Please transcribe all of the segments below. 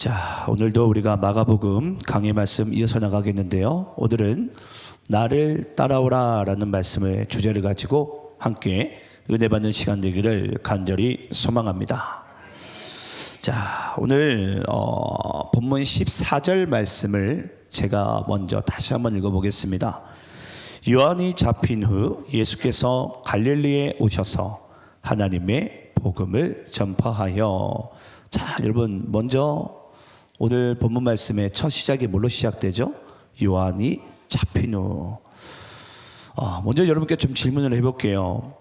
자, 오늘도 우리가 마가복음 강의 말씀 이어서 나가겠는데요. 오늘은 나를 따라오라 라는 말씀의 주제를 가지고 함께 은혜 받는 시간 되기를 간절히 소망합니다. 자, 오늘 본문 14절 말씀을 제가 먼저 다시 한번 읽어보겠습니다. 요한이 잡힌 후 예수께서 갈릴리에 오셔서 하나님의 복음을 전파하여. 자, 여러분, 먼저 오늘 본문 말씀의 첫 시작이 뭘로 시작되죠? 요한이 잡힌 후. 먼저 여러분께 좀 질문을 해볼게요.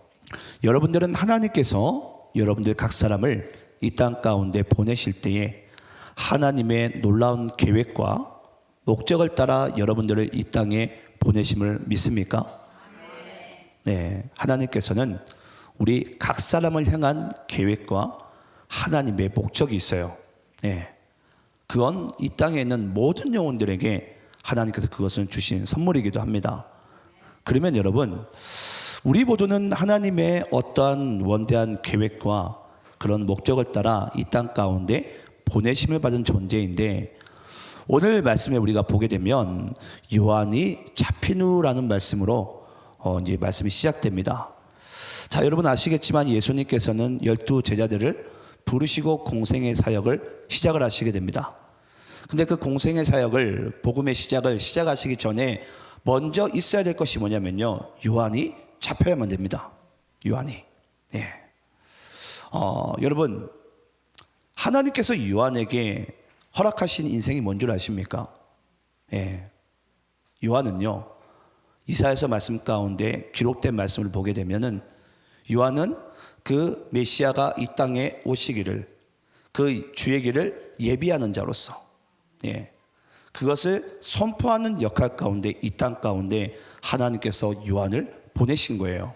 여러분들은 하나님께서 여러분들 각 사람을 이 땅 가운데 보내실 때에 하나님의 놀라운 계획과 목적을 따라 여러분들을 이 땅에 보내심을 믿습니까? 네, 하나님께서는 우리 각 사람을 향한 계획과 하나님의 목적이 있어요. 네, 그건 이 땅에 있는 모든 영혼들에게 하나님께서 그것을 주신 선물이기도 합니다. 그러면 여러분, 우리 모두는 하나님의 어떠한 원대한 계획과 그런 목적을 따라 이 땅 가운데 보내심을 받은 존재인데, 오늘 말씀에 우리가 보게 되면 요한이 잡힌 후라는 말씀으로 이제 말씀이 시작됩니다. 자, 여러분 아시겠지만 예수님께서는 12 제자들을 부르시고 공생의 사역을 시작을 하시게 됩니다. 근데 그 공생의 사역을, 복음의 시작을 시작하시기 전에 먼저 있어야 될 것이 뭐냐면요, 요한이 잡혀야만 됩니다. 요한이. 예. 여러분, 하나님께서 요한에게 허락하신 인생이 뭔 줄 아십니까? 예. 요한은요, 이사야서 말씀 가운데 기록된 말씀을 보게 되면은 요한은 그 메시아가 이 땅에 오시기를, 그 주의 길을 예비하는 자로서, 예, 그것을 선포하는 역할 가운데 이 땅 가운데 하나님께서 요한을 보내신 거예요.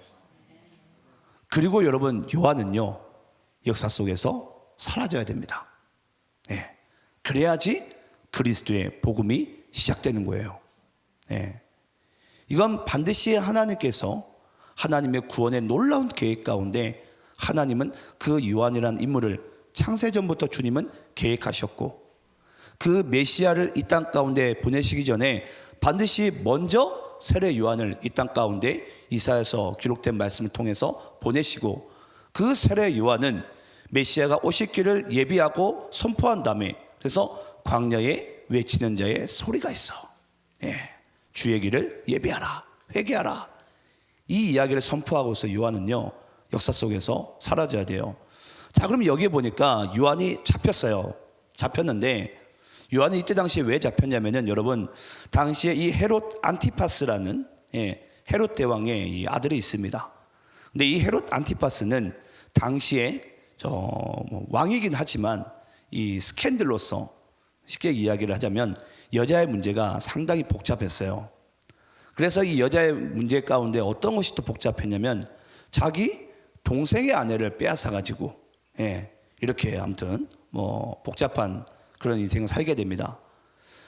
그리고 여러분, 요한은요 역사 속에서 사라져야 됩니다. 예, 그래야지 그리스도의 복음이 시작되는 거예요. 예, 이건 반드시 하나님께서 하나님의 구원의 놀라운 계획 가운데 하나님은 그 요한이라는 인물을 창세전부터 주님은 계획하셨고, 그 메시아를 이 땅 가운데 보내시기 전에 반드시 먼저 세례 요한을 이 땅 가운데 이사야서 기록된 말씀을 통해서 보내시고, 그 세례 요한은 메시아가 오실 길을 예비하고 선포한 다음에, 그래서 광야에 외치는 자의 소리가 있어. 예, 주의 길을 예비하라, 회개하라. 이 이야기를 선포하고서 요한은요 역사 속에서 사라져야 돼요. 자, 그럼 여기에 보니까 요한이 잡혔어요. 잡혔는데 요한이 이때 당시에 왜 잡혔냐면은, 여러분, 당시에 이 헤롯 안티파스라는, 예, 헤롯 대왕의 이 아들이 있습니다. 근데 이 헤롯 안티파스는 당시에 왕이긴 하지만 이 스캔들로서, 쉽게 이야기를 하자면 여자의 문제가 상당히 복잡했어요. 그래서 이 여자의 문제 가운데 어떤 것이 또 복잡했냐면, 자기 동생의 아내를 빼앗아 가지고, 예, 이렇게 아무튼 복잡한 그런 인생을 살게 됩니다.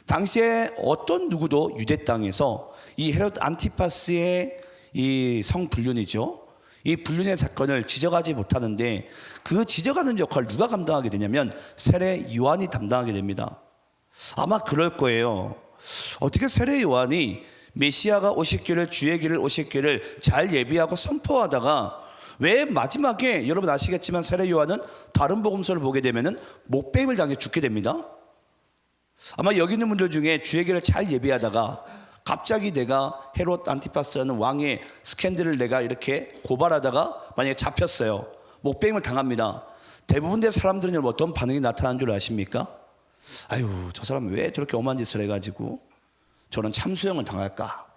당시에 어떤 누구도 유대 땅에서 이 헤롯 안티파스의 이 성불륜이죠, 이 불륜의 사건을 지적하지 못하는데, 그 지적하는 역할을 누가 감당하게 되냐면 세례 요한이 담당하게 됩니다. 아마 그럴 거예요. 어떻게 세례 요한이 메시아가 오실 길을, 주의 길을 오실 길을 잘 예비하고 선포하다가 왜 마지막에, 여러분 아시겠지만 세례 요한은 다른 복음서를 보게 되면은 목배임을 당해 죽게 됩니다. 아마 여기 있는 분들 중에 주의 길을 잘 예비하다가 갑자기 내가 헤롯 안티파스라는 왕의 스캔들을 내가 이렇게 고발하다가 만약에 잡혔어요. 목배임을 당합니다. 대부분 의 사람들은 어떤 반응이 나타나는 줄 아십니까? 아유, 저 사람 왜 저렇게 엄한 짓을 해가지고 저는 참수형을 당할까?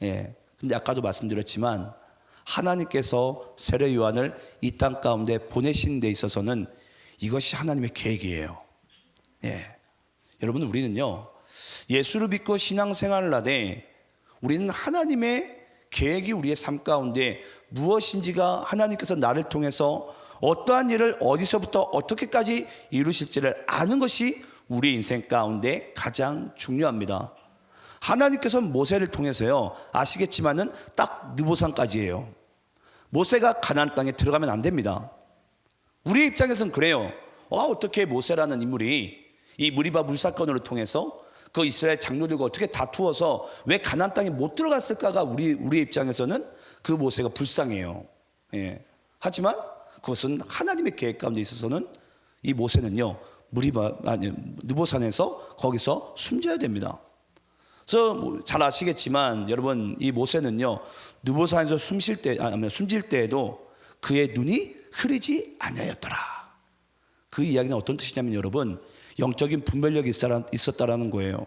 예. 근데 아까도 말씀드렸지만 하나님께서 세례 요한을 이 땅 가운데 보내신 데 있어서는 이것이 하나님의 계획이에요. 예. 여러분, 우리는요 예수를 믿고 신앙생활을 하되 우리는 하나님의 계획이 우리의 삶 가운데 무엇인지가, 하나님께서 나를 통해서 어떠한 일을 어디서부터 어떻게까지 이루실지를 아는 것이 우리 인생 가운데 가장 중요합니다. 하나님께서 모세를 통해서요, 아시겠지만은 딱 느보산까지예요. 모세가 가나안 땅에 들어가면 안 됩니다. 우리 입장에서는 그래요. 어떻게 모세라는 인물이 이 무리바 물사건으로 통해서 그 이스라엘 장로들과 어떻게 다투어서 왜 가나안 땅에 못 들어갔을까가 우리의 입장에서는 그 모세가 불쌍해요. 예. 하지만 그것은 하나님의 계획 가운데 있어서는 이 모세는요 느보산에서 거기서 숨져야 됩니다. 그래서 잘 아시겠지만 여러분, 이 모세는요 느보산에서 숨질 때에도 그의 눈이 흐리지 아니하였더라. 그 이야기는 어떤 뜻이냐면 여러분, 영적인 분별력이 있었다라는 거예요.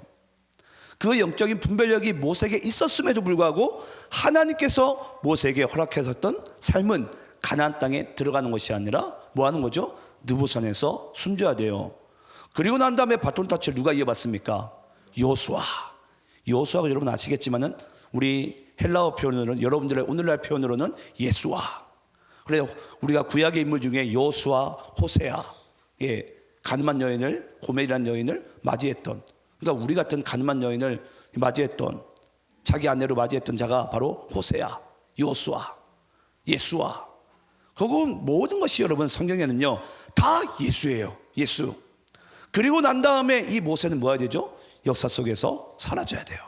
그 영적인 분별력이 모세에게 있었음에도 불구하고 하나님께서 모세에게 허락하셨던 삶은 가나안 땅에 들어가는 것이 아니라 뭐 하는 거죠? 느보산에서 숨져야 돼요. 그리고 난 다음에 바톤 타치를 누가 이어받습니까? 여호수아. 여호수아가 여러분 아시겠지만은 우리 헬라어 표현으로는, 여러분들의 오늘날 표현으로는 예수아. 그래서 우리가 구약의 인물 중에 여호수아, 호세아, 가늠한 여인을, 고멜이라는 여인을 맞이했던, 그러니까 우리 같은 가늠한 여인을 맞이했던, 자기 아내로 맞이했던 자가 바로 호세아, 여호수아, 예수아. 그건 모든 것이 여러분 성경에는요 다 예수예요. 예수. 그리고 난 다음에 이 모세는 뭐 해야 되죠? 역사 속에서 사라져야 돼요.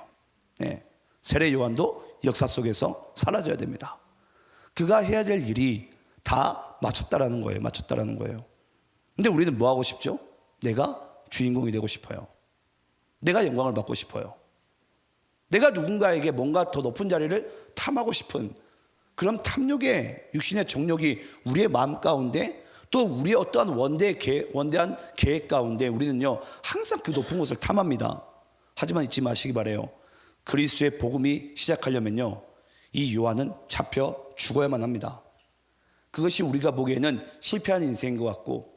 세례 요한도 역사 속에서 사라져야 됩니다. 그가 해야 될 일이 다 마쳤다라는 거예요. 마쳤다라는 거예요. 근데 우리는 뭐 하고 싶죠? 내가 주인공이 되고 싶어요. 내가 영광을 받고 싶어요. 내가 누군가에게 뭔가 더 높은 자리를 탐하고 싶은 그런 탐욕의 육신의 정욕이 우리의 마음 가운데, 또 우리의 어떠한 원대한 계획 가운데 우리는요 항상 그 높은 곳을 탐합니다. 하지만 잊지 마시기 바래요. 그리스도의 복음이 시작하려면요 이 요한은 잡혀 죽어야만 합니다. 그것이 우리가 보기에는 실패한 인생인 것 같고,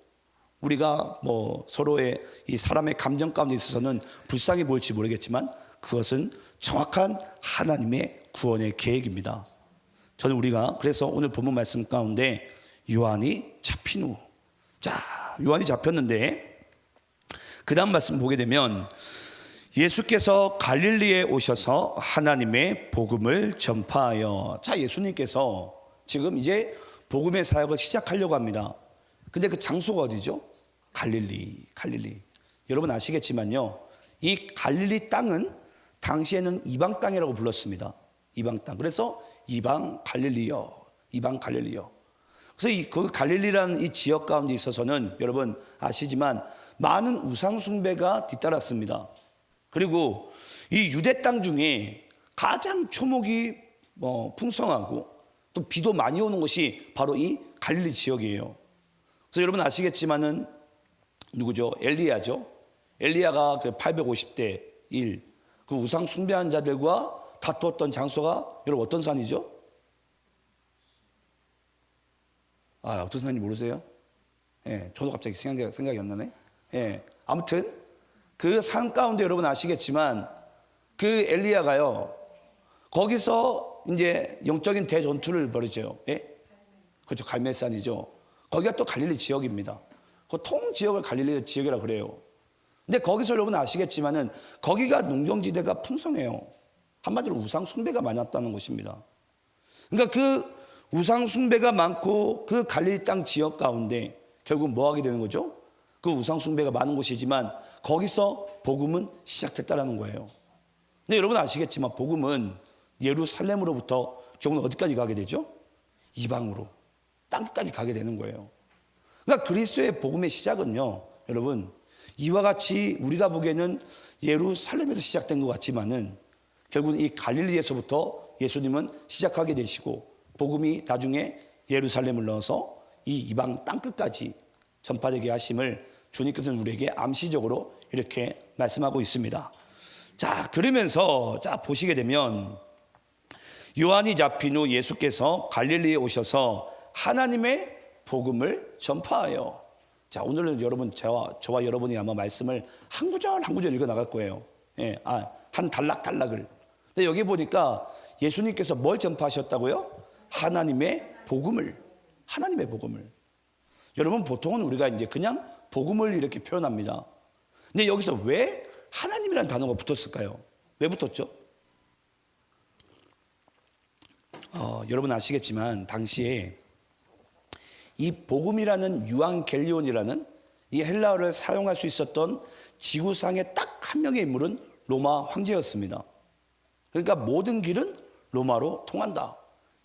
우리가 뭐 서로의 이 사람의 감정 가운데 있어서는 불쌍해 보일지 모르겠지만 그것은 정확한 하나님의 구원의 계획입니다. 저는 우리가 그래서 오늘 본문 말씀 가운데 요한이 잡힌 후, 자 요한이 잡혔는데 그 다음 말씀 보게 되면 예수께서 갈릴리에 오셔서 하나님의 복음을 전파하여, 자 예수님께서 지금 이제 복음의 사역을 시작하려고 합니다. 근데 그 장소가 어디죠? 갈릴리. 여러분 아시겠지만요 이 갈릴리 땅은 당시에는 이방 땅이라고 불렀습니다. 이방 땅. 그래서 이방 갈릴리요. 그래서 그 갈릴리라는 이 지역 가운데 있어서는 여러분 아시지만 많은 우상 숭배가 뒤따랐습니다. 그리고 이 유대 땅 중에 가장 초목이 풍성하고 또 비도 많이 오는 곳이 바로 이 갈릴리 지역이에요. 그래서 여러분 아시겠지만은 누구죠? 엘리야죠. 엘리야가 그 850대 1, 그 우상 숭배한 자들과 다투었던 장소가 여러분 어떤 산이죠? 어떤 산인지 모르세요? 저도 갑자기 생각이 안 나네. 아무튼 그 산 가운데 여러분 아시겠지만 그 엘리야가요 거기서 이제 영적인 대전투를 벌이죠. 그렇죠. 갈멜산이죠. 거기가 또 갈릴리 지역입니다. 그 통 지역을 갈릴리 지역이라 그래요. 근데 거기서 여러분 아시겠지만은 거기가 농경지대가 풍성해요. 한마디로 우상 숭배가 많았다는 것입니다. 그러니까 그 우상 숭배가 많고 그 갈릴리 땅 지역 가운데 결국 뭐 하게 되는 거죠? 그 우상 숭배가 많은 곳이지만 거기서 복음은 시작됐다라는 거예요. 근데 여러분 아시겠지만 복음은 예루살렘으로부터 결국은 어디까지 가게 되죠? 이방으로, 땅끝까지 가게 되는 거예요. 그러니까 그리스도의 복음의 시작은요 여러분 이와 같이 우리가 보기에는 예루살렘에서 시작된 것 같지만은 결국은 이 갈릴리에서부터 예수님은 시작하게 되시고 복음이 나중에 예루살렘을 넣어서 이 이방 땅끝까지 전파되게 하심을 주님께서는 우리에게 암시적으로 이렇게 말씀하고 있습니다. 자 그러면서 자 보시게 되면 요한이 잡힌 후 예수께서 갈릴리에 오셔서 하나님의 복음을 전파하여, 자 오늘은 여러분 저와 여러분이 아마 말씀을 한 구절 읽어 나갈 거예요. 한 단락을. 근데 여기 보니까 예수님께서 뭘 전파하셨다고요? 하나님의 복음을. 여러분 보통은 우리가 이제 그냥 복음을 이렇게 표현합니다. 근데 여기서 왜 하나님이라는 단어가 붙었을까요? 왜 붙었죠? 여러분 아시겠지만 당시에 이 복음이라는 유앙겔리온이라는 이 헬라어를 사용할 수 있었던 지구상의 딱 한 명의 인물은 로마 황제였습니다. 그러니까 모든 길은 로마로 통한다.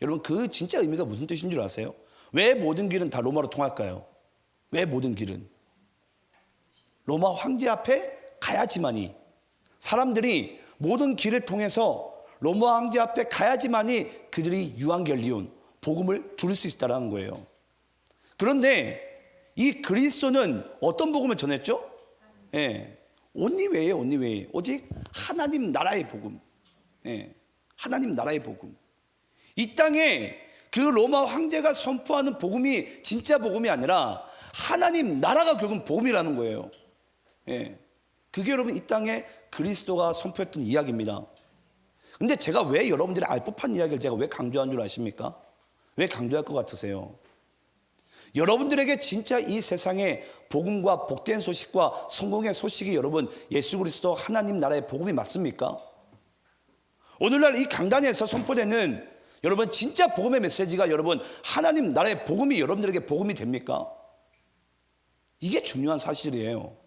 여러분, 그 진짜 의미가 무슨 뜻인 줄 아세요? 왜 모든 길은 다 로마로 통할까요? 왜 모든 길은? 로마 황제 앞에 가야지만이, 사람들이 모든 길을 통해서 로마 황제 앞에 가야지만이 그들이 유앙겔리온, 복음을 들을 수 있다는 거예요. 그런데 이 그리스도는 어떤 복음을 전했죠? 온리웨이예요. 온리웨이. 오직 하나님 나라의 복음. 하나님 나라의 복음. 이 땅에 그 로마 황제가 선포하는 복음이 진짜 복음이 아니라 하나님 나라가 결국은 복음이라는 거예요. 그게 여러분 이 땅에 그리스도가 선포했던 이야기입니다. 근데 제가 왜 여러분들이 알 법한 이야기를 제가 왜 강조한 줄 아십니까? 왜 강조할 것 같으세요? 여러분들에게 진짜 이 세상의 복음과 복된 소식과 성공의 소식이 여러분 예수 그리스도 하나님 나라의 복음이 맞습니까? 오늘날 이 강단에서 선포되는 여러분 진짜 복음의 메시지가 여러분 하나님 나라의 복음이 여러분들에게 복음이 됩니까? 이게 중요한 사실이에요.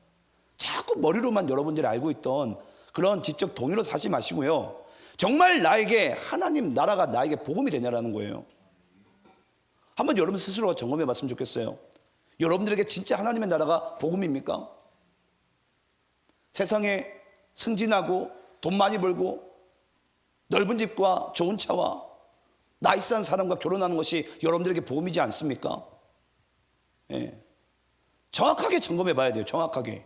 자꾸 머리로만 여러분들이 알고 있던 그런 지적 동의로 사지 마시고요. 정말 나에게 하나님 나라가 나에게 복음이 되냐라는 거예요. 한번 여러분 스스로가 점검해 봤으면 좋겠어요. 여러분들에게 진짜 하나님의 나라가 복음입니까? 세상에 승진하고 돈 많이 벌고 넓은 집과 좋은 차와 나이스한 사람과 결혼하는 것이 여러분들에게 복음이지 않습니까? 정확하게 점검해 봐야 돼요. 정확하게.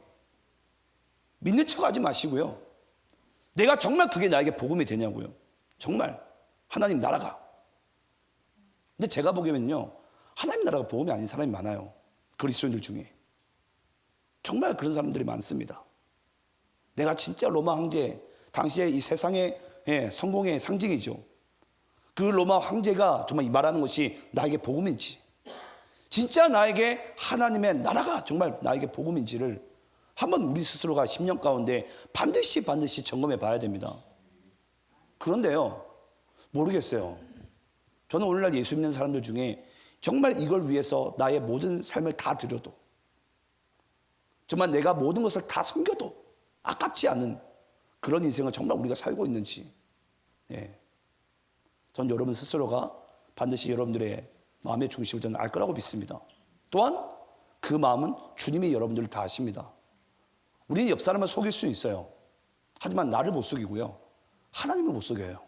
믿는 척 하지 마시고요. 내가 정말 그게 나에게 복음이 되냐고요. 정말 하나님 나라가. 근데 제가 보기에는요, 하나님 나라가 복음이 아닌 사람이 많아요. 그리스도인들 중에. 정말 그런 사람들이 많습니다. 내가 진짜 로마 황제, 당시에 이 세상의 성공의 상징이죠. 그 로마 황제가 정말 말하는 것이 나에게 복음인지, 진짜 나에게 하나님의 나라가 정말 나에게 복음인지를 한번 우리 스스로가 10년 가운데 반드시 점검해 봐야 됩니다. 그런데요, 모르겠어요. 저는 오늘날 예수 믿는 사람들 중에 정말 이걸 위해서 나의 모든 삶을 다 드려도, 정말 내가 모든 것을 다 섬겨도 아깝지 않은 그런 인생을 정말 우리가 살고 있는지, 전 여러분 스스로가 반드시 여러분들의 마음의 중심을 저는 알 거라고 믿습니다. 또한 그 마음은 주님이 여러분들을 다 아십니다. 우리는 옆 사람을 속일 수 있어요. 하지만 나를 못 속이고요, 하나님을 못 속여요.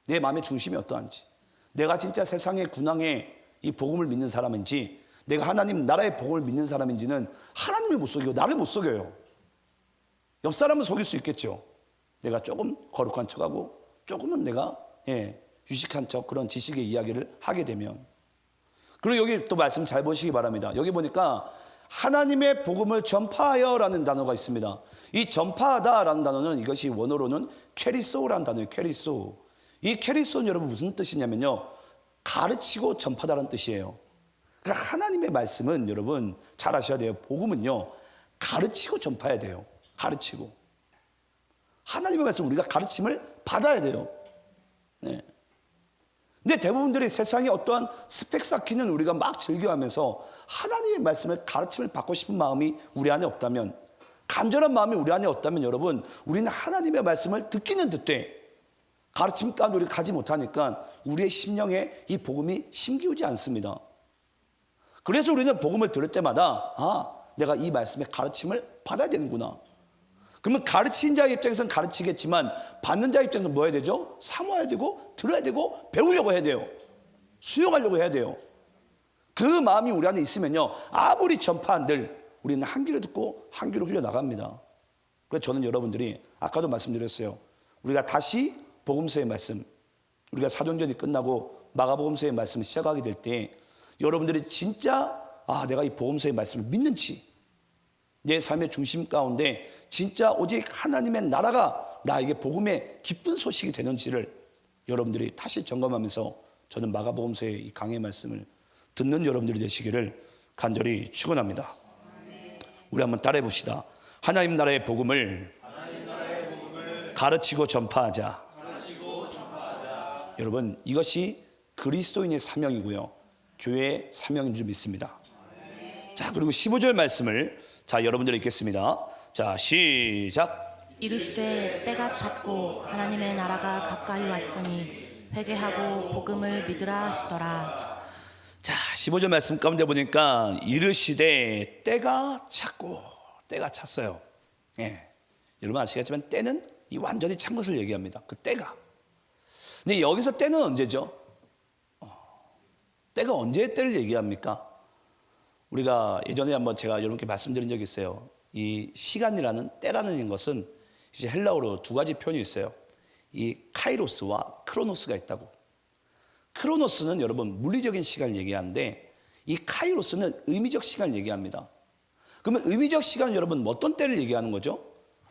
내 마음의 중심이 어떠한지, 내가 진짜 세상의 군왕의 이 복음을 믿는 사람인지, 내가 하나님 나라의 복음을 믿는 사람인지는 하나님을 못 속이고 나를 못 속여요. 옆 사람은 속일 수 있겠죠. 내가 조금 거룩한 척하고 조금은 내가 유식한 척 그런 지식의 이야기를 하게 되면. 그리고 여기 또 말씀 잘 보시기 바랍니다. 여기 보니까 하나님의 복음을 전파하여라는 단어가 있습니다. 이 전파하다라는 단어는 이것이 원어로는 캐리소라는 단어예요. 캐리소. 이 캐리소는 여러분 무슨 뜻이냐면요, 가르치고 전파다라는 뜻이에요. 그러니까 하나님의 말씀은 여러분 잘 아셔야 돼요. 복음은요, 가르치고 전파해야 돼요. 가르치고. 하나님의 말씀 우리가 가르침을 받아야 돼요. 근데 대부분들이 세상에 어떠한 스펙 쌓기는 우리가 막 즐겨하면서 하나님의 말씀을 가르침을 받고 싶은 마음이 우리 안에 없다면, 간절한 마음이 우리 안에 없다면 여러분, 우리는 하나님의 말씀을 듣기는 듣되 가르침 가운데 우리가 가지 못하니까 우리의 심령에 이 복음이 심기우지 않습니다. 그래서 우리는 복음을 들을 때마다 내가 이 말씀의 가르침을 받아야 되는구나. 그러면 가르친 자의 입장에서는 가르치겠지만 받는 자의 입장에서는 뭐 해야 되죠? 사모해야 되고 들어야 되고 배우려고 해야 돼요. 수용하려고 해야 돼요. 그 마음이 우리 안에 있으면요, 아무리 전파한들 우리는 한 귀로 듣고 한 귀로 흘려나갑니다. 그래서 저는 여러분들이 아까도 말씀드렸어요. 우리가 다시 복음서의 말씀, 우리가 사도행전이 끝나고 마가복음서의 말씀을 시작하게 될 때 여러분들이 진짜 내가 이 복음서의 말씀을 믿는지, 내 삶의 중심 가운데 진짜 오직 하나님의 나라가 나에게 복음의 기쁜 소식이 되는지를 여러분들이 다시 점검하면서 저는 마가복음서의 이 강의 말씀을 듣는 여러분들이 되시기를 간절히 축원합니다. 우리 한번 따라해 봅시다. 하나님 나라의 복음을 가르치고 전파하자. 여러분, 이것이 그리스도인의 사명이고요, 교회의 사명인 줄 믿습니다. 자, 그리고 15절 말씀을 자, 여러분들 읽겠습니다. 자, 시작. 이르시되 때가 찼고 하나님의 나라가 가까이 왔으니 회개하고 복음을 믿으라 하시더라. 자, 15절 말씀 가운데 보니까 이르시되 때가 찼고, 때가 찼어요. 예. 여러분 아시겠지만 때는 이 완전히 찬 것을 얘기합니다. 그 때가. 근데 여기서 때는 언제죠? 때가 언제의 때를 얘기합니까? 우리가 예전에 한번 제가 여러분께 말씀드린 적이 있어요. 이 시간이라는 때라는 것은 이제 헬라어로 두 가지 표현이 있어요. 이 카이로스와 크로노스가 있다고. 크로노스는 여러분 물리적인 시간을 얘기하는데 이 카이로스는 의미적 시간을 얘기합니다. 그러면 의미적 시간은 여러분 어떤 때를 얘기하는 거죠?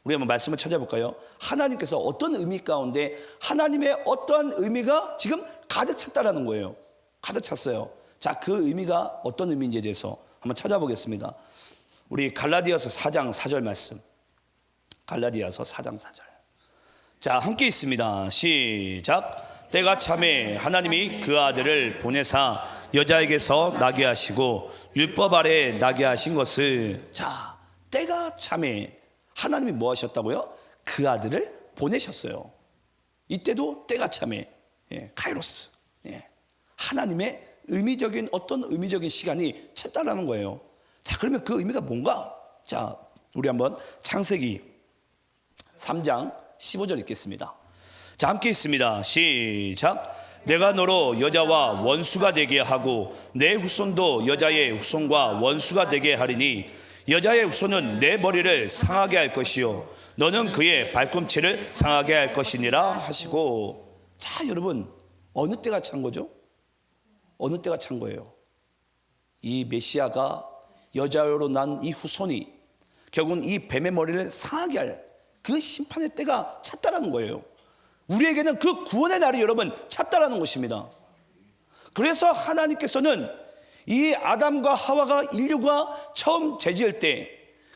우리 한번 말씀을 찾아볼까요? 하나님께서 어떤 의미 가운데 하나님의 어떠한 의미가 지금 가득 찼다라는 거예요. 가득 찼어요. 자, 그 의미가 어떤 의미인지에 대해서 한번 찾아보겠습니다. 우리 갈라디아서 4장 4절 말씀. 갈라디아서 4장 4절. 자, 함께 있습니다. 시작. 때가 참에 하나님이 그 아들을 보내사 여자에게서 나게 하시고 율법 아래 나게 하신 것을, 자, 때가 참에 하나님이 뭐 하셨다고요? 그 아들을 보내셨어요. 이때도 때가 참에, 예, 카이로스, 예, 하나님의 의미적인 어떤 의미적인 시간이 찼다라는 거예요. 자, 그러면 그 의미가 뭔가? 자, 우리 한번 창세기 3장 15절 읽겠습니다. 자, 함께 있습니다. 시작. 내가 너로 여자와 원수가 되게 하고 내 후손도 여자의 후손과 원수가 되게 하리니 여자의 후손은 내 머리를 상하게 할 것이요 너는 그의 발꿈치를 상하게 할 것이니라 하시고. 자, 여러분 어느 때가 찬 거죠? 어느 때가 찬 거예요? 이 메시아가 여자로 난 이 후손이 결국은 이 뱀의 머리를 상하게 할 그 심판의 때가 찼다라는 거예요. 우리에게는 그 구원의 날이 여러분 찼다라는 것입니다. 그래서 하나님께서는 이 아담과 하와가 인류가 처음 재지을 때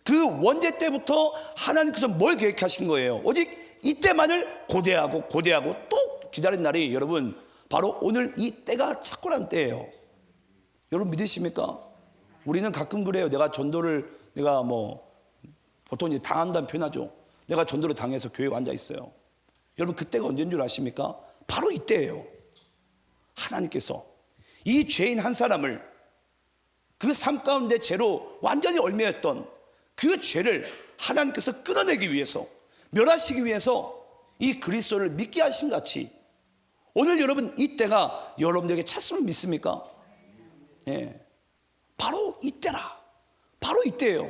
그 원죄 때부터 하나님께서 뭘 계획하신 거예요? 오직 이때만을 고대하고 또 기다린 날이 여러분 바로 오늘 이 때가 찼고란 때예요. 여러분 믿으십니까? 우리는 가끔 그래요. 내가 전도를 내가 보통 이제 당한다는 표현하죠. 내가 전도를 당해서 교회에 앉아 있어요. 여러분 그때가 언제인 줄 아십니까? 바로 이때예요. 하나님께서 이 죄인 한 사람을 그 삶 가운데 죄로 완전히 얽매였던 그 죄를 하나님께서 끊어내기 위해서, 멸하시기 위해서 이 그리스도를 믿게 하신 같이 오늘 여러분 이때가 여러분들에게 찼음을 믿습니까? 예, 바로 이때라. 바로 이때예요.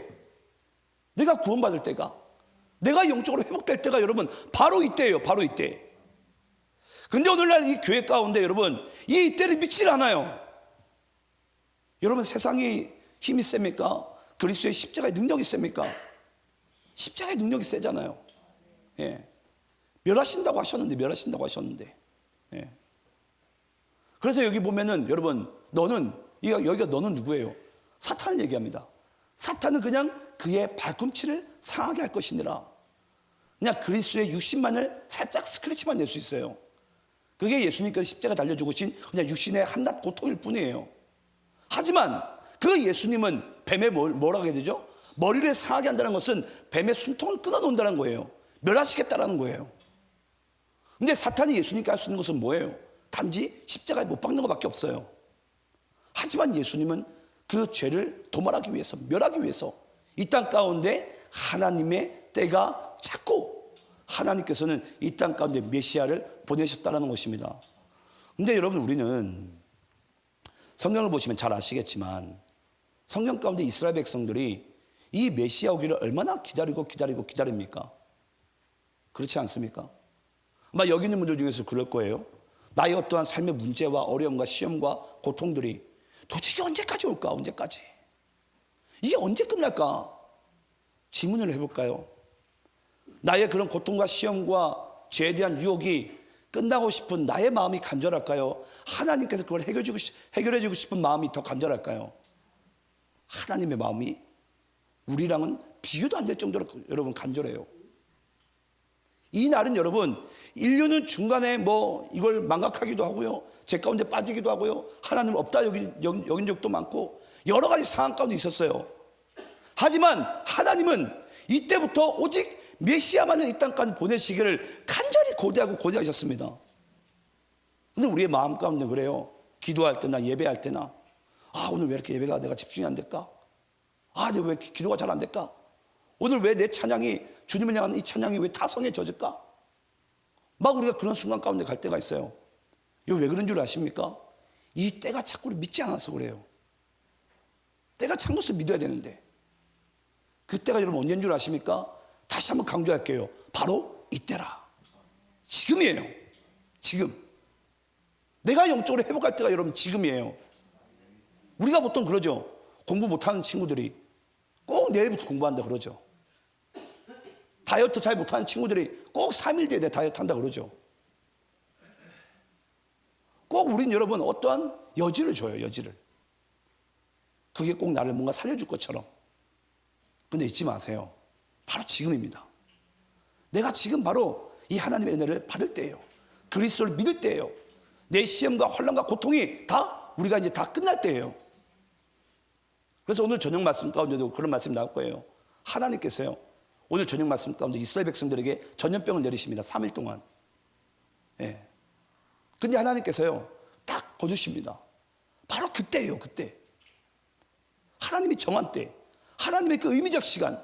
내가 구원받을 때가, 내가 영적으로 회복될 때가 여러분 바로 이때예요. 바로 이때. 근데 오늘날 이 교회 가운데 여러분 이 이때를 믿질 않아요. 여러분 세상이 힘이 셉니까? 그리스도의 십자가의 능력이 셉니까? 십자가의 능력이 세잖아요. 예. 멸하신다고 하셨는데 예. 그래서 여기 보면은 여러분 너는, 여기가 너는 누구예요? 사탄을 얘기합니다. 사탄은 그냥 그의 발꿈치를 상하게 할 것이니라. 그냥 그리스도의 육신만을 살짝 스크래치만 낼 수 있어요. 그게 예수님께서 십자가 달려 죽으신 그냥 육신의 한낱 고통일 뿐이에요. 하지만 그 예수님은 뱀의 뭐라고 해야 되죠? 머리를 상하게 한다는 것은 뱀의 숨통을 끊어놓는다는 거예요. 멸하시겠다라는 거예요. 근데 사탄이 예수님께 할 수 있는 것은 뭐예요? 단지 십자가에 못 박는 것밖에 없어요. 하지만 예수님은 그 죄를 도말하기 위해서, 멸하기 위해서 이 땅 가운데 하나님의 때가 찼고 하나님께서는 이 땅 가운데 메시아를 보내셨다는 것입니다. 근데 여러분 우리는 성경을 보시면 잘 아시겠지만 성경 가운데 이스라엘 백성들이 이 메시아 오기를 얼마나 기다립니까? 그렇지 않습니까? 아마 여기 있는 분들 중에서 그럴 거예요. 나의 어떠한 삶의 문제와 어려움과 시험과 고통들이 도대체 이게 언제까지 올까? 언제까지? 이게 언제 끝날까? 질문을 해볼까요? 나의 그런 고통과 시험과 죄에 대한 유혹이 끝나고 싶은 나의 마음이 간절할까요? 하나님께서 그걸 해결해주고 싶은 마음이 더 간절할까요? 하나님의 마음이 우리랑은 비교도 안 될 정도로 여러분 간절해요. 이 날은 여러분 인류는 중간에 이걸 망각하기도 하고요, 죄 가운데 빠지기도 하고요, 하나님 없다 여긴 적도 많고 여러 가지 상황 가운데 있었어요. 하지만 하나님은 이때부터 오직 메시아만을 이 땅까지 보내시기를 간절히 고대하고 고대하셨습니다. 근데 우리의 마음 가운데 그래요. 기도할 때나 예배할 때나 오늘 왜 이렇게 예배가 내가 집중이 안 될까? 내가 왜 기도가 잘 안 될까? 오늘 왜 내 찬양이 주님을 향하는 이 찬양이 왜 타성에 젖을까? 막 우리가 그런 순간 가운데 갈 때가 있어요. 이거 왜 그런 줄 아십니까? 이 때가 자꾸 믿지 않아서 그래요. 때가 찬 것을 믿어야 되는데 그 때가 여러분 언제인 줄 아십니까? 다시 한번 강조할게요. 바로 이때라. 지금이에요. 지금. 내가 영적으로 회복할 때가 여러분 지금이에요. 우리가 보통 그러죠. 공부 못하는 친구들이 꼭 내일부터 공부한다 그러죠. 다이어트 잘 못하는 친구들이 꼭 3일 뒤에 내 다이어트 한다 그러죠. 꼭 우린 여러분 어떠한 여지를 줘요. 여지를. 그게 꼭 나를 뭔가 살려줄 것처럼. 근데 잊지 마세요. 바로 지금입니다. 내가 지금 바로 이 하나님의 은혜를 받을 때예요. 그리스도를 믿을 때예요. 내 시험과 혼란과 고통이 다 우리가 이제 다 끝날 때예요. 그래서 오늘 저녁 말씀 가운데도 그런 말씀이 나올 거예요. 하나님께서요. 오늘 저녁 말씀 가운데 이스라엘 백성들에게 전염병을 내리십니다. 3일 동안. 예. 근데 하나님께서요. 딱 거두십니다. 바로 그때예요. 그때. 하나님이 정한 때. 하나님의 그 의미적 시간.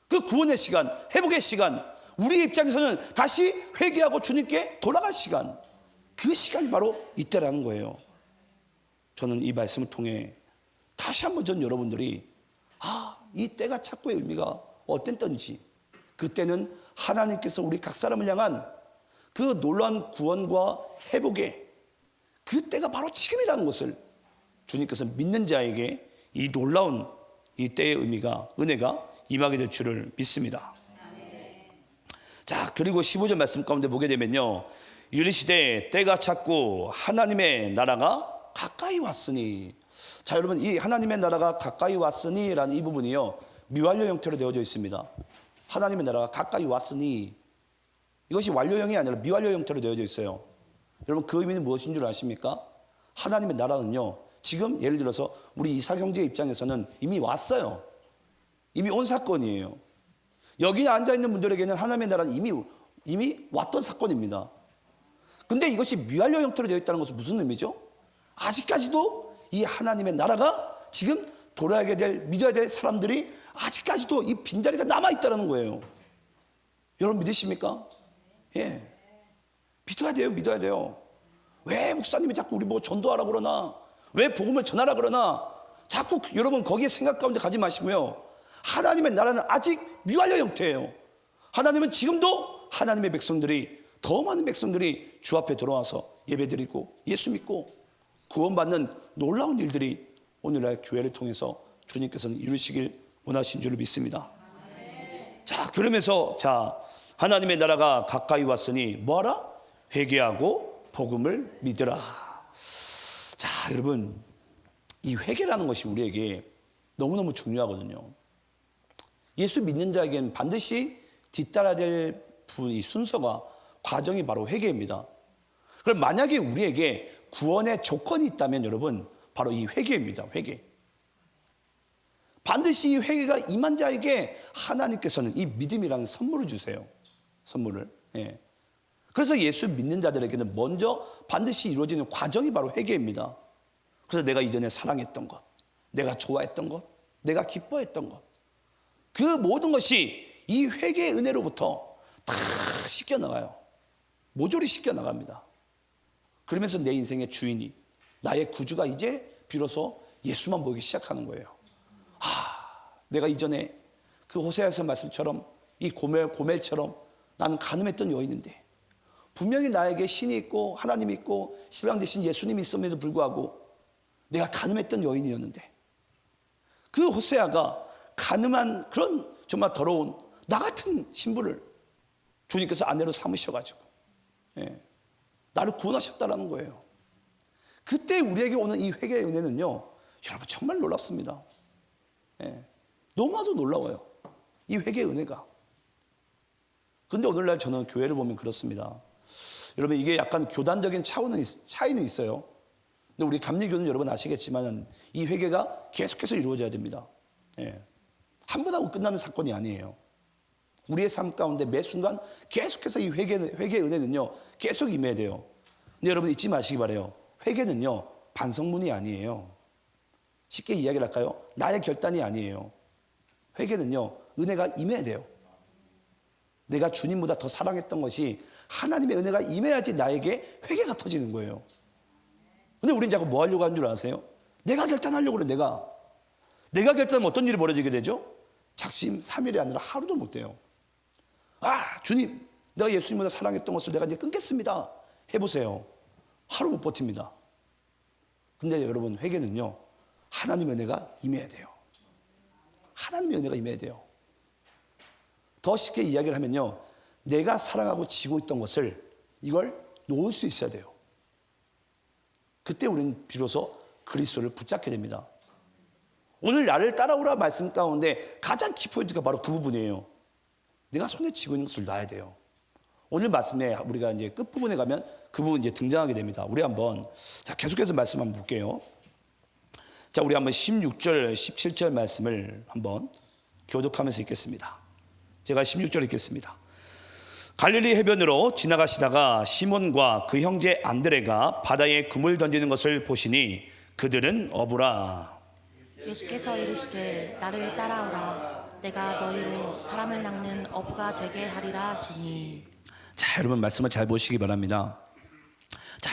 그 구원의 시간. 회복의 시간. 우리 입장에서는 다시 회개하고 주님께 돌아갈 시간. 그 시간이 바로 이때라는 거예요. 저는 이 말씀을 통해 다시 한번 전 여러분들이 이 때가 찾고의 의미가 어떤 때인지, 그때는 하나님께서 우리 각 사람을 향한 그 놀라운 구원과 회복의 그 때가 바로 지금이라는 것을 주님께서 믿는 자에게 이 놀라운 이 때의 의미가, 은혜가 임하게 될 줄을 믿습니다. 자, 그리고 15절 말씀 가운데 보게 되면요, 이르시되 때가 찼고 하나님의 나라가 가까이 왔으니. 자, 여러분, 이 하나님의 나라가 가까이 왔으니 라는 이 부분이요, 미완료 형태로 되어져 있습니다. 하나님의 나라가 가까이 왔으니, 이것이 완료형이 아니라 미완료 형태로 되어져 있어요. 여러분, 그 의미는 무엇인 줄 아십니까? 하나님의 나라는요, 지금 예를 들어서 우리 이삭 형제의 입장에서는 이미 왔어요. 이미 온 사건이에요. 여기 앉아있는 분들에게는 하나님의 나라는 이미 왔던 사건입니다. 근데 이것이 미완료 형태로 되어 있다는 것은 무슨 의미죠? 아직까지도 이 하나님의 나라가 지금 돌아야 될, 믿어야 될 사람들이 아직까지도 이 빈자리가 남아있다는 거예요. 여러분 믿으십니까? 예. 믿어야 돼요. 믿어야 돼요. 왜 목사님이 자꾸 우리 보고 전도하라 그러나, 왜 복음을 전하라 그러나, 자꾸 여러분 거기에 생각 가운데 가지 마시고요. 하나님의 나라는 아직 미완료 형태예요. 하나님은 지금도 하나님의 백성들이, 더 많은 백성들이 주 앞에 돌아와서 예배드리고 예수 믿고 구원받는 놀라운 일들이 오늘날 교회를 통해서 주님께서는 이루시길 원하신 줄을 믿습니다. 자, 그러면서 하나님의 나라가 가까이 왔으니 뭐하라? 회개하고 복음을 믿으라. 자, 여러분, 이 회개라는 것이 우리에게 너무너무 중요하거든요. 예수 믿는 자에게는 반드시 뒤따라야 될 이 순서가, 과정이 바로 회개입니다. 그럼 만약에 우리에게 구원의 조건이 있다면 여러분, 바로 이 회개입니다. 회개. 반드시 이 회개가 임한 자에게 하나님께서는 이 믿음이라는 선물을 주세요. 선물을. 예. 그래서 예수 믿는 자들에게는 먼저 반드시 이루어지는 과정이 바로 회개입니다. 그래서 내가 이전에 사랑했던 것, 내가 좋아했던 것, 내가 기뻐했던 것, 그 모든 것이 이 회개의 은혜로부터 다 씻겨나가요. 모조리 씻겨나갑니다. 그러면서 내 인생의 주인이, 나의 구주가 이제 비로소 예수만 보이기 시작하는 거예요. 내가 이전에 그 호세아서 말씀처럼 이 고멜처럼 나는 가늠했던 여인인데, 분명히 나에게 신이 있고 하나님이 있고 신랑 대신 예수님이 있음에도 불구하고 내가 가늠했던 여인이었는데, 그 호세아가 가늠한 그런 정말 더러운 나 같은 신부를 주님께서 아내로 삼으셔가지고 나를 구원하셨다라는 거예요. 그때 우리에게 오는 이 회개의 은혜는요, 여러분 정말 놀랍습니다. 너무나도 놀라워요, 이 회개의 은혜가. 그런데 오늘날 저는 교회를 보면 그렇습니다. 여러분, 이게 약간 교단적인 차이는 있어요. 근데 우리 감리교는 여러분 아시겠지만 이 회개가 계속해서 이루어져야 됩니다. 예. 한 번 하고 끝나는 사건이 아니에요. 우리의 삶 가운데 매 순간 계속해서 이 회개의 은혜는요, 계속 임해야 돼요. 근데 여러분 잊지 마시기 바라요. 회개는요, 반성문이 아니에요. 쉽게 이야기를 할까요? 나의 결단이 아니에요. 회개는요, 은혜가 임해야 돼요. 내가 주님보다 더 사랑했던 것이 하나님의 은혜가 임해야지 나에게 회개가 터지는 거예요. 근데 우린 자꾸 뭐 하려고 하는 줄 아세요? 내가 결단하려고 그래, 내가 결단하면 어떤 일이 벌어지게 되죠? 작심 3일이 아니라 하루도 못 돼요. 주님, 내가 예수님보다 사랑했던 것을 내가 이제 끊겠습니다. 해보세요. 하루 못 버팁니다. 근데 여러분, 회개는요, 하나님의 은혜가 임해야 돼요. 하나님의 은혜가 임해야 돼요. 더 쉽게 이야기를 하면요, 내가 사랑하고 지고 있던 것을 이걸 놓을 수 있어야 돼요. 그때 우리는 비로소 그리스도를 붙잡게 됩니다. 오늘 나를 따라오라 말씀 가운데 가장 키포인트가 바로 그 부분이에요. 내가 손에 쥐고 있는 것을 놔야 돼요. 오늘 말씀에 우리가 이제 끝부분에 가면 그 부분 이제 등장하게 됩니다. 우리 한번 계속해서 말씀 한번 볼게요. 우리 한번 16절, 17절 말씀을 한번 교독하면서 읽겠습니다. 제가 16절 읽겠습니다. 갈릴리 해변으로 지나가시다가 시몬과 그 형제 안드레가 바다에 금을 던지는 것을 보시니 그들은 어부라. 예수께서 이르시되 나를 따라오라. 내가 너희로 사람을 낚는 어부가 되게 하리라 하시니. 여러분 말씀을 잘 보시기 바랍니다.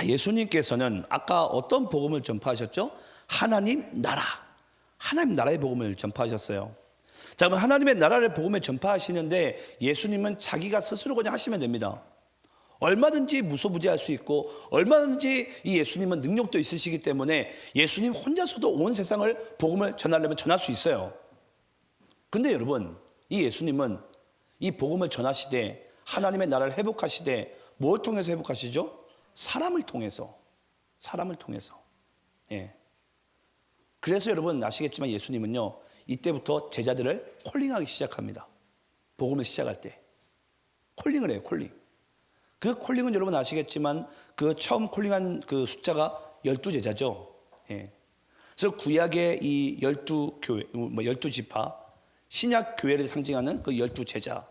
예수님께서는 아까 어떤 복음을 전파하셨죠? 하나님 나라의 복음을 전파하셨어요. 그러면 하나님의 나라를 복음을 전파하시는데 예수님은 자기가 스스로 그냥 하시면 됩니다. 얼마든지 무소부지할 수 있고 얼마든지 이 예수님은 능력도 있으시기 때문에 예수님 혼자서도 온 세상을 복음을 전하려면 전할 수 있어요. 근데 여러분, 이 예수님은 이 복음을 전하시되 하나님의 나라를 회복하시되 뭘 통해서 회복하시죠? 사람을 통해서. 예. 그래서 여러분 아시겠지만 예수님은요, 이때부터 제자들을 콜링하기 시작합니다. 복음을 시작할 때 콜링을 해요. 그 콜링은 여러분 아시겠지만 그 처음 콜링한 그 숫자가 12제자죠. 예. 그래서 구약의 이 12교회, 12지파, 신약 교회를 상징하는 그 12제자.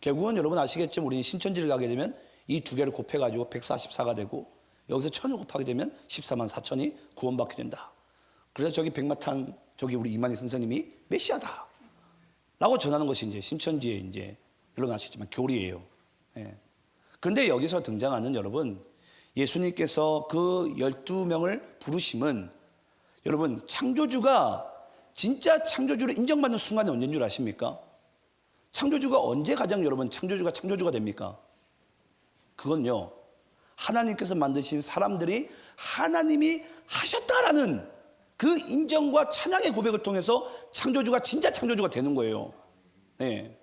결국은 여러분 아시겠지만 우리는 신천지를 가게 되면 이 두 개를 곱해가지고 144가 되고 여기서 1000을 곱하게 되면 14만 4천이 구원받게 된다. 그래서 저기 백마탄 저기 우리 이만희 선생님이 메시아다 라고 전하는 것이 이제 신천지의 이제 여러분 아시겠지만 교리예요. 예. 그런데 여기서 등장하는 여러분 예수님께서 그 12명을 부르심은 여러분 창조주가 진짜 창조주를 인정받는 순간이 언제인 줄 아십니까? 창조주가 언제 가장 여러분 창조주가 됩니까? 그건요, 하나님께서 만드신 사람들이 하나님이 하셨다라는 그 인정과 찬양의 고백을 통해서 창조주가 진짜 창조주가 되는 거예요. 네.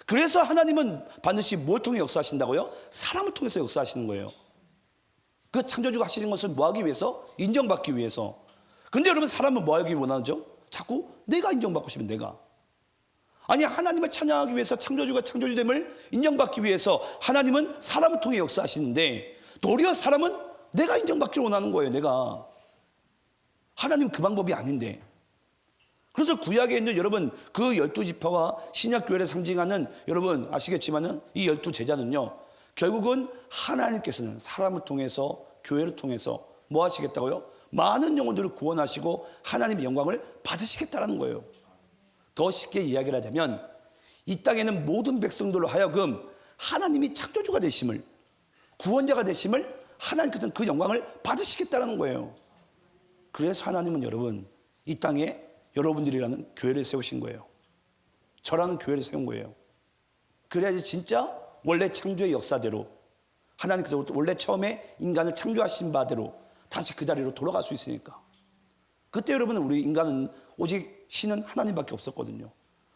그래서 하나님은 반드시 뭘 통해 역사하신다고요? 사람을 통해서 역사하시는 거예요. 그 창조주가 하시는 것을 뭐 하기 위해서? 인정받기 위해서. 근데 여러분 사람은 뭐 하기 원하죠? 자꾸 내가 인정받고 싶으면 내가. 아니 하나님을 찬양하기 위해서 창조주가 창조주됨을 인정받기 위해서 하나님은 사람을 통해 역사하시는데 도리어 사람은 내가 인정받기를 원하는 거예요. 내가. 하나님 그 방법이 아닌데. 그래서 구약에 있는 여러분 그 12지파와 신약교회를 상징하는 여러분 아시겠지만은 이 12제자는요 결국은 하나님께서는 사람을 통해서 교회를 통해서 뭐 하시겠다고요? 많은 영혼들을 구원하시고 하나님의 영광을 받으시겠다라는 거예요. 더 쉽게 이야기를 하자면 이 땅에는 모든 백성들로 하여금 하나님이 창조주가 되심을 구원자가 되심을 하나님께서는 그 영광을 받으시겠다라는 거예요. 그래서 하나님은 여러분 이 땅에 여러분들이라는 교회를 세우신 거예요. 저라는 교회를 세운 거예요. 그래야지 진짜 원래 창조의 역사대로 하나님께서 원래 처음에 인간을 창조하신 바대로 다시 그 자리로 돌아갈 수 있으니까. 그때 여러분 우리 인간은 오직 신은 하나님밖에 없었거든요.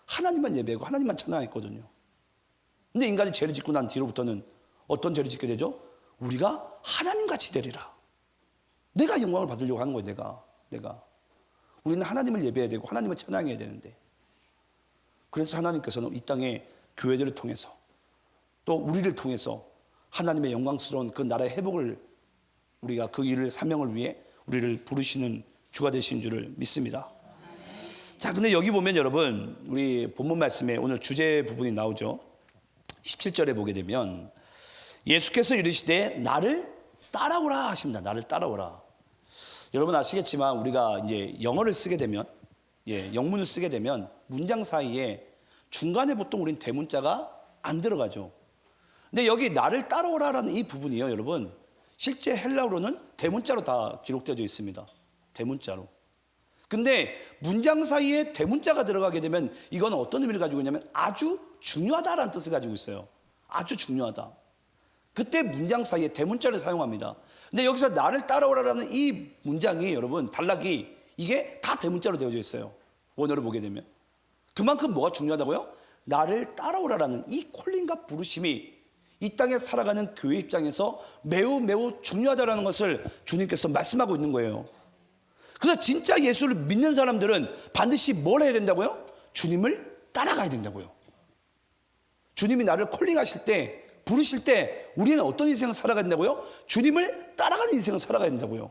하나님만 예배하고 하나님만 찬양했거든요. 근데 인간이 죄를 짓고 난 뒤로부터는 어떤 죄를 짓게 되죠? 우리가 하나님같이 되리라. 내가 영광을 받으려고 하는 거예요. 내가. 우리는 하나님을 예배해야 되고 하나님을 찬양해야 되는데 그래서 하나님께서는 이 땅에 교회들을 통해서 또 우리를 통해서 하나님의 영광스러운 그 나라의 회복을 우리가 그 일을 사명을 위해 우리를 부르시는 주가 되신 줄을 믿습니다. 자, 근데 여기 보면 여러분 우리 본문 말씀에 오늘 주제 부분이 나오죠. 17절에 보게 되면 예수께서 이르시되 나를 따라오라 하십니다. 나를 따라오라. 여러분 아시겠지만 우리가 이제 영어를 쓰게 되면 영문을 쓰게 되면 문장 사이에 중간에 보통 우린 대문자가 안 들어가죠. 근데 여기 나를 따라오라라는 이 부분이요, 여러분 실제 헬라어로는 대문자로 다 기록되어 있습니다. 대문자로. 근데 문장 사이에 대문자가 들어가게 되면 이건 어떤 의미를 가지고 있냐면 아주 중요하다라는 뜻을 가지고 있어요. 아주 중요하다. 그때 문장 사이에 대문자를 사용합니다. 근데 여기서 나를 따라오라라는 이 문장이 여러분 단락이 이게 다 대문자로 되어져 있어요. 원어를 보게 되면. 그만큼 뭐가 중요하다고요? 나를 따라오라라는 이 콜링과 부르심이 이 땅에 살아가는 교회 입장에서 매우 매우 중요하다라는 것을 주님께서 말씀하고 있는 거예요. 그래서 진짜 예수를 믿는 사람들은 반드시 뭘 해야 된다고요? 주님을 따라가야 된다고요. 주님이 나를 콜링하실 때, 부르실 때 우리는 어떤 인생을 살아가야 된다고요? 주님을 따라가는 인생을 살아가야 된다고요.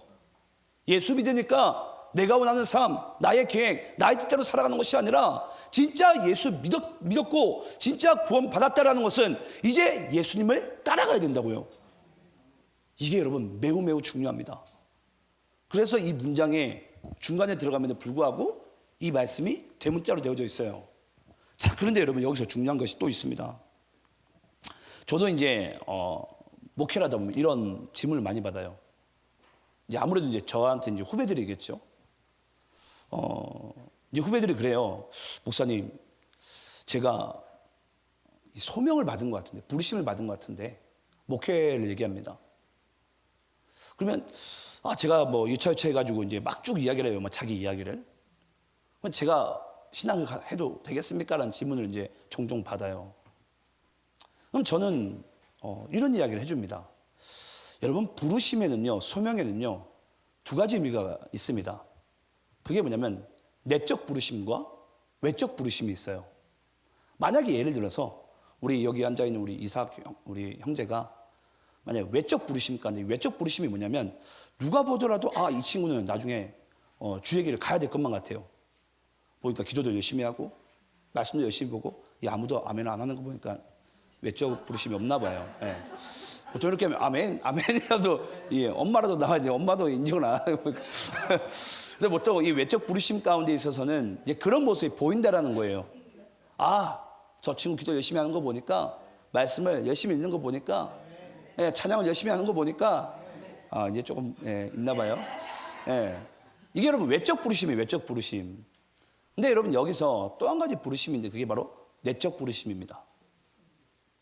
예수 믿으니까 내가 원하는 삶, 나의 계획, 나의 뜻대로 살아가는 것이 아니라 진짜 예수 믿었고 진짜 구원 받았다라는 것은 이제 예수님을 따라가야 된다고요. 이게 여러분 매우 매우 중요합니다. 그래서 이 문장의 중간에 들어감에도 불구하고 이 말씀이 대문자로 되어져 있어요. 자, 그런데 여러분 여기서 중요한 것이 또 있습니다. 저도 이제 목회를 하다 보면 이런 질문을 많이 받아요. 이제 아무래도 이제 저한테 이제 후배들이겠죠. 이제 후배들이 그래요. 목사님, 제가 소명을 받은 것 같은데, 부르심을 받은 것 같은데, 목회를 얘기합니다. 그러면, 제가 뭐 유차유차 해가지고 이제 막 쭉 이야기를 해요. 뭐 자기 이야기를. 그럼 제가 신앙을 해도 되겠습니까? 라는 질문을 이제 종종 받아요. 그럼 저는 이런 이야기를 해줍니다. 여러분, 부르심에는요, 소명에는요, 두 가지 의미가 있습니다. 그게 뭐냐면 내적 부르심과 외적 부르심이 있어요. 만약에 예를 들어서 우리 여기 앉아 있는 우리 이삭 우리 형제가 만약 외적 부르심과 외적 부르심이 뭐냐면 누가 보더라도 이 친구는 나중에 주의 길을 가야 될 것만 같아요. 보니까 기도도 열심히 하고 말씀도 열심히 보고 아무도 아멘 안 하는 거 보니까 외적 부르심이 없나 봐요. 예. 보통 이렇게 하면 아멘이라도 엄마라도 나와야 돼. 엄마도 인정을 안 하고. 그래서 보통 이 외적 부르심 가운데 있어서는 이제 그런 모습이 보인다라는 거예요. 저 친구 기도 열심히 하는 거 보니까, 말씀을 열심히 읽는 거 보니까, 찬양을 열심히 하는 거 보니까, 이제 조금 있나 봐요. 이게 여러분 외적 부르심이에요. 외적 부르심. 근데 여러분 여기서 또 한 가지 부르심인데 그게 바로 내적 부르심입니다.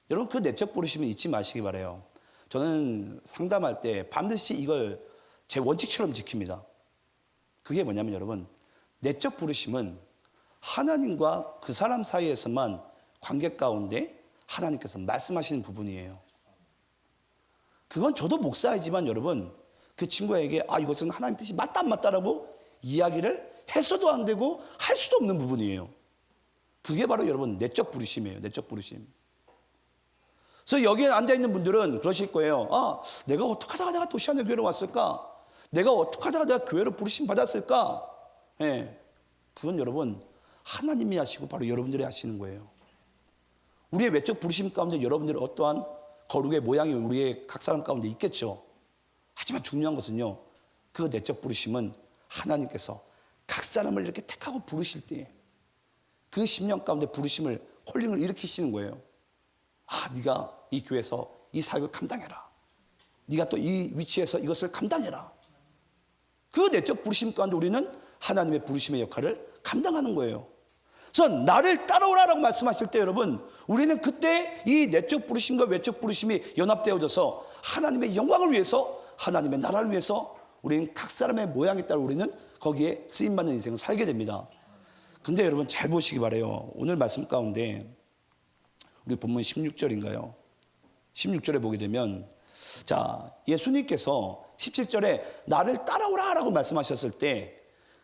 여러분 그 내적 부르심을 잊지 마시기 바라요. 저는 상담할 때 반드시 이걸 제 원칙처럼 지킵니다. 그게 뭐냐면 여러분, 내적 부르심은 하나님과 그 사람 사이에서만 관계 가운데 하나님께서 말씀하시는 부분이에요. 그건 저도 목사이지만 여러분, 그 친구에게 이것은 하나님 뜻이 맞다 안 맞다라고 이야기를 해서도 안 되고 할 수도 없는 부분이에요. 그게 바로 여러분 내적 부르심이에요. 내적 부르심. 그래서 여기에 앉아있는 분들은 그러실 거예요. 내가 어떻게 하다가 내가 도시안의 교회로 왔을까? 내가 어떻게 하다가 내가 교회로 부르심 받았을까? 그건 여러분 하나님이 하시고 바로 여러분들이 하시는 거예요. 우리의 외적 부르심 가운데 여러분들의 어떠한 거룩의 모양이 우리의 각 사람 가운데 있겠죠. 하지만 중요한 것은요, 그 내적 부르심은 하나님께서 각 사람을 이렇게 택하고 부르실 때 그 심령 가운데 부르심을 콜링을 일으키시는 거예요. 네가 이 교회에서 이 사역을 감당해라. 네가 또 이 위치에서 이것을 감당해라. 그 내적 부르심 가운데 우리는 하나님의 부르심의 역할을 감당하는 거예요. 그래서 나를 따라오라라고 말씀하실 때 여러분, 우리는 그때 이 내적 부르심과 외적 부르심이 연합되어져서 하나님의 영광을 위해서, 하나님의 나라를 위해서 우리는 각 사람의 모양에 따라 우리는 거기에 쓰임받는 인생을 살게 됩니다. 근데 여러분 잘 보시기 바라요. 오늘 말씀 가운데 우리 본문 16절인가요? 16절에 보게 되면, 자, 예수님께서 17절에 나를 따라오라라고 말씀하셨을 때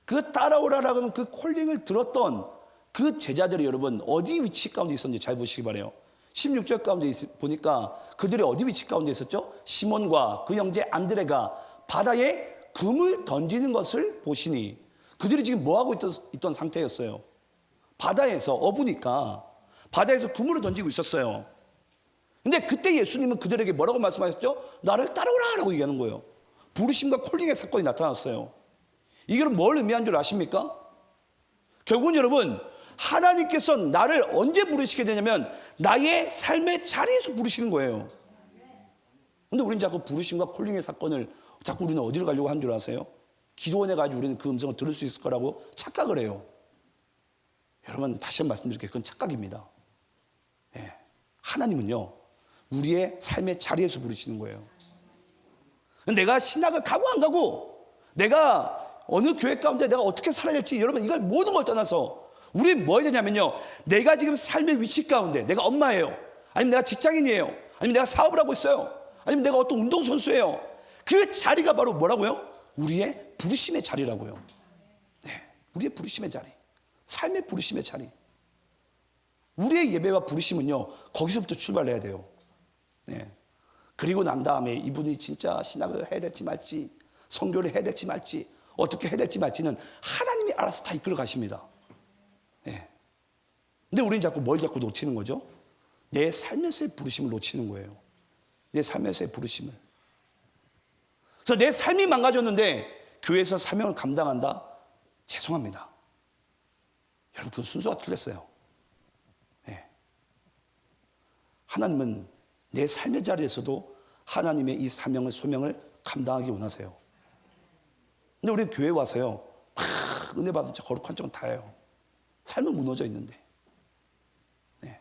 그 따라오라라는 그 콜링을 들었던 그 제자들이 여러분 어디 위치 가운데 있었는지 잘 보시기 바라요. 16절 가운데 보니까 그들이 어디 위치 가운데 있었죠? 시몬과 그 형제 안드레가 바다에 금을 던지는 것을 보시니 그들이 지금 뭐하고 있던 상태였어요. 바다에서 어부니까 바다에서 그물을 던지고 있었어요. 근데 그때 예수님은 그들에게 뭐라고 말씀하셨죠? 나를 따라오라 라고 얘기하는 거예요. 부르심과 콜링의 사건이 나타났어요. 이게 뭘 의미한 줄 아십니까? 결국은 여러분, 하나님께서 나를 언제 부르시게 되냐면 나의 삶의 자리에서 부르시는 거예요. 근데 우리는 자꾸 부르심과 콜링의 사건을 자꾸 우리는 어디로 가려고 한 줄 아세요? 기도원에 가지고 우리는 그 음성을 들을 수 있을 거라고 착각을 해요. 여러분, 다시 한번 말씀드릴게요. 그건 착각입니다. 예. 하나님은요, 우리의 삶의 자리에서 부르시는 거예요. 내가 신학을 가고 안 가고, 내가 어느 교회 가운데 내가 어떻게 살아야 될지, 여러분, 이걸 모든 걸 떠나서 우리는 뭐 해야 되냐면요, 내가 지금 삶의 위치 가운데 내가 엄마예요, 아니면 내가 직장인이에요, 아니면 내가 사업을 하고 있어요, 아니면 내가 어떤 운동선수예요. 그 자리가 바로 뭐라고요? 우리의 부르심의 자리라고요. 네, 우리의 부르심의 자리, 삶의 부르심의 자리. 우리의 예배와 부르심은요, 거기서부터 출발해야 돼요. 네. 그리고 난 다음에 이분이 진짜 신학을 해야 될지 말지, 선교를 해야 될지 말지, 어떻게 해야 될지 말지는 하나님이 알아서 다 이끌어 가십니다. 네. 근데 우리는 자꾸 뭘 자꾸 놓치는 거죠? 내 삶에서의 부르심을 놓치는 거예요. 내 삶에서의 부르심을. 그래서 내 삶이 망가졌는데 교회에서 사명을 감당한다? 죄송합니다. 여러분, 그 순서가 틀렸어요. 네. 하나님은 내 삶의 자리에서도 하나님의 이 사명을, 소명을 감당하기 원하세요. 근데 우리 교회 와서요, 은혜 받은 척 거룩한 척은 다 해요. 삶은 무너져 있는데. 네.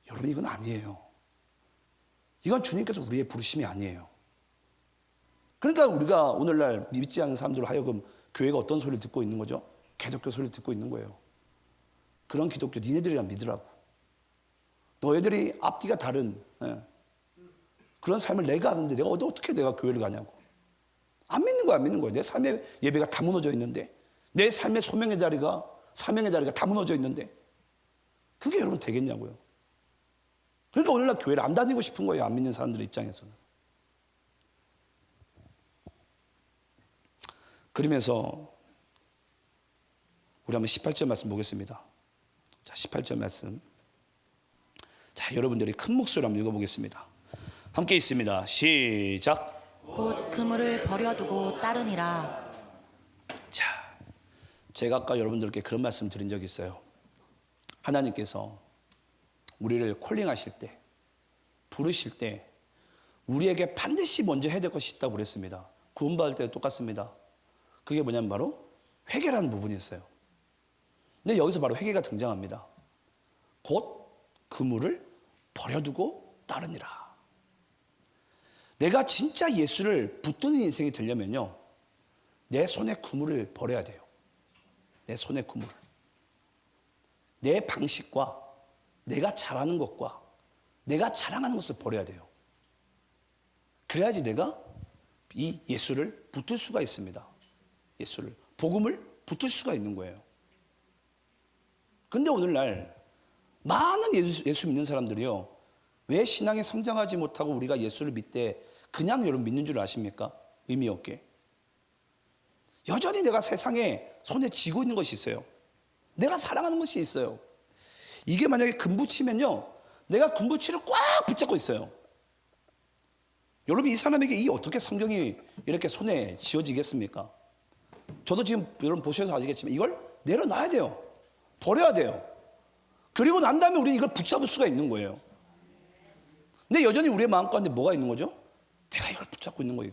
여러분, 이건 아니에요. 이건 주님께서 우리의 부르심이 아니에요. 그러니까 우리가 오늘날 믿지 않는 사람들로 하여금 교회가 어떤 소리를 듣고 있는 거죠? 기독교 소리를 듣고 있는 거예요. 그런 기독교 니네들이랑 믿으라고. 너희들이 앞뒤가 다른 그런 삶을 내가 하는데 내가 어떻게 내가 교회를 가냐고. 안 믿는 거야, 안 믿는 거야. 내 삶의 예배가 다 무너져 있는데, 내 삶의 소명의 자리가, 사명의 자리가 다 무너져 있는데 그게 여러분 되겠냐고요. 그러니까 오늘날 교회를 안 다니고 싶은 거예요, 안 믿는 사람들의 입장에서는. 그러면서 우리 한번 18절 말씀 보겠습니다. 자, 18절 말씀. 자, 여러분들이 큰 목소리로 한번 읽어보겠습니다. 함께 있습니다. 시작. 곧 그물을 버려두고 따르니라. 자, 제가 아까 여러분들께 그런 말씀 드린 적이 있어요. 하나님께서 우리를 콜링하실 때, 부르실 때 우리에게 반드시 먼저 해야 될 것이 있다고 그랬습니다. 구원받을 때도 똑같습니다. 그게 뭐냐면 바로 회개라는 부분이었어요. 근데 여기서 바로 회개가 등장합니다. 곧 그물을 버려두고 따르니라. 내가 진짜 예수를 붙드는 인생이 되려면요, 내 손에 그물을 버려야 돼요. 내 손에 그물을. 내 방식과 내가 잘하는 것과 내가 자랑하는 것을 버려야 돼요. 그래야지 내가 이 예수를 붙들 수가 있습니다. 예수를, 복음을 붙들 수가 있는 거예요. 근데 오늘날 많은 예수 믿는 사람들이요, 왜 신앙이 성장하지 못하고 우리가 예수를 믿되 그냥 여러분 믿는 줄 아십니까? 의미 없게. 여전히 내가 세상에 손에 쥐고 있는 것이 있어요. 내가 사랑하는 것이 있어요. 이게 만약에 금붙이면요, 내가 금붙이를 꽉 붙잡고 있어요. 여러분, 이 사람에게 이 어떻게 성경이 이렇게 손에 쥐어지겠습니까? 저도 지금 여러분 보셔서 아시겠지만 이걸 내려놔야 돼요. 버려야 돼요. 그리고 난 다음에 우리는 이걸 붙잡을 수가 있는 거예요. 근데 여전히 우리의 마음 가운데 뭐가 있는 거죠? 내가 이걸 붙잡고 있는 거예요,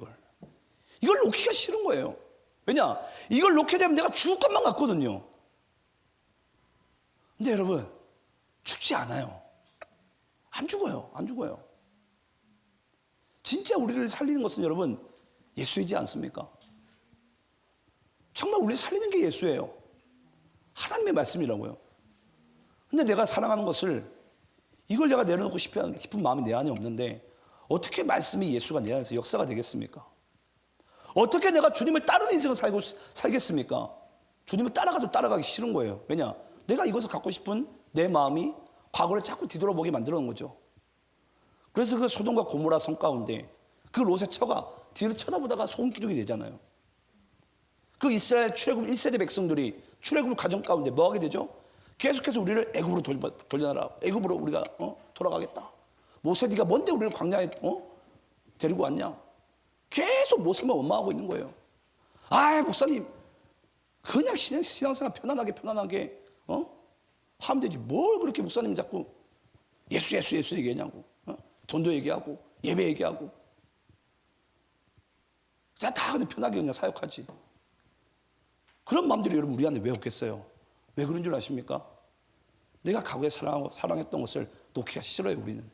이걸 놓기가 싫은 거예요. 왜냐? 이걸 놓게 되면 내가 죽을 것만 같거든요. 근데 여러분, 죽지 않아요. 안 죽어요. 안 죽어요. 진짜 우리를 살리는 것은 여러분 예수이지 않습니까? 정말 우리를 살리는 게 예수예요. 하나님의 말씀이라고요. 근데 내가 사랑하는 것을, 이걸 내가 내려놓고 싶은 마음이 내 안에 없는데 어떻게 말씀이 예수가 내 안에서 역사가 되겠습니까? 어떻게 내가 주님을 따르는 인생을 살겠습니까? 주님을 따라가기 싫은 거예요. 왜냐? 내가 이것을 갖고 싶은 내 마음이 과거를 자꾸 뒤돌아보게 만들어 놓은 거죠. 그래서 그 소돔과 고모라 성 가운데 그 롯의 처가 뒤를 쳐다보다가 손기둥이 되잖아요. 그 이스라엘 출애굽 1세대 백성들이 출애굽 과정 가운데 뭐 하게 되죠? 계속해서 우리를 애굽으로 돌려놔라. 애굽으로 우리가 돌아가겠다. 모세 네가 뭔데 우리를 광야에 데리고 왔냐? 계속 모세만 원망하고 있는 거예요. 아, 목사님 그냥 신앙생활 편안하게 하면 되지. 뭘 그렇게 목사님 자꾸 예수 얘기하냐고. 전도 얘기하고 예배 얘기하고. 다 그냥 편하게 그냥 사역하지. 그런 마음들이 여러분 우리 안에 왜 없겠어요? 왜 그런 줄 아십니까? 내가 과거에 사랑했던 것을 놓기가 싫어요. 우리는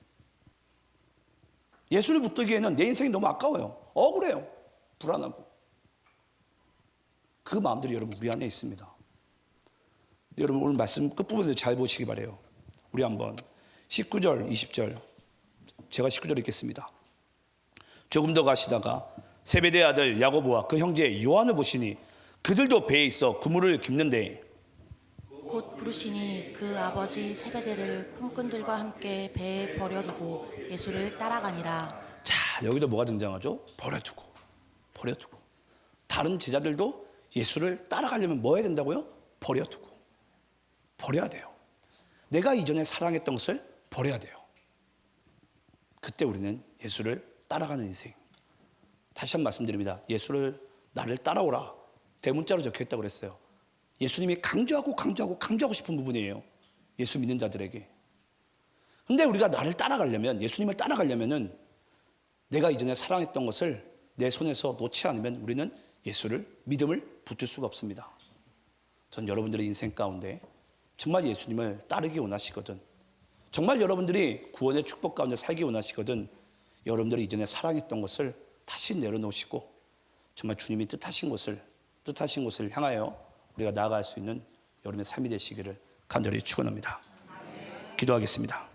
예수를 붙들기에는 내 인생이 너무 아까워요. 억울해요. 불안하고. 그 마음들이 여러분 우리 안에 있습니다. 여러분 오늘 말씀 끝부분에서 잘 보시기 바라요. 우리 한번 19절 20절 제가 19절 읽겠습니다. 조금 더 가시다가 세베대의 아들 야고보와 그 형제 요한을 보시니 그들도 배에 있어 그물을 깁는데 곧 부르시니 그 아버지 세베대를 품꾼들과 함께 배에 버려두고 예수를 따라가니라. 자, 여기도 뭐가 등장하죠? 버려두고. 다른 제자들도 예수를 따라가려면 뭐 해야 된다고요? 버려두고. 버려야 돼요. 내가 이전에 사랑했던 것을 버려야 돼요. 그때 우리는 예수를 따라가는 인생. 다시 한번 말씀드립니다. 예수를 나를 따라오라. 대문자로 적혀있다고 그랬어요. 예수님이 강조하고 싶은 부분이에요. 예수 믿는 자들에게. 근데 우리가 나를 따라가려면, 예수님을 따라가려면은 내가 이전에 사랑했던 것을 내 손에서 놓지 않으면 우리는 예수를, 믿음을 붙들 수가 없습니다. 전 여러분들의 인생 가운데 정말 예수님을 따르기 원하시거든, 정말 여러분들이 구원의 축복 가운데 살기 원하시거든, 여러분들이 이전에 사랑했던 것을 다시 내려놓으시고 정말 주님이 뜻하신 곳을 향하여 우리가 나아갈 수 있는 여러분의 삶이 되시기를 간절히 축원합니다. 기도하겠습니다.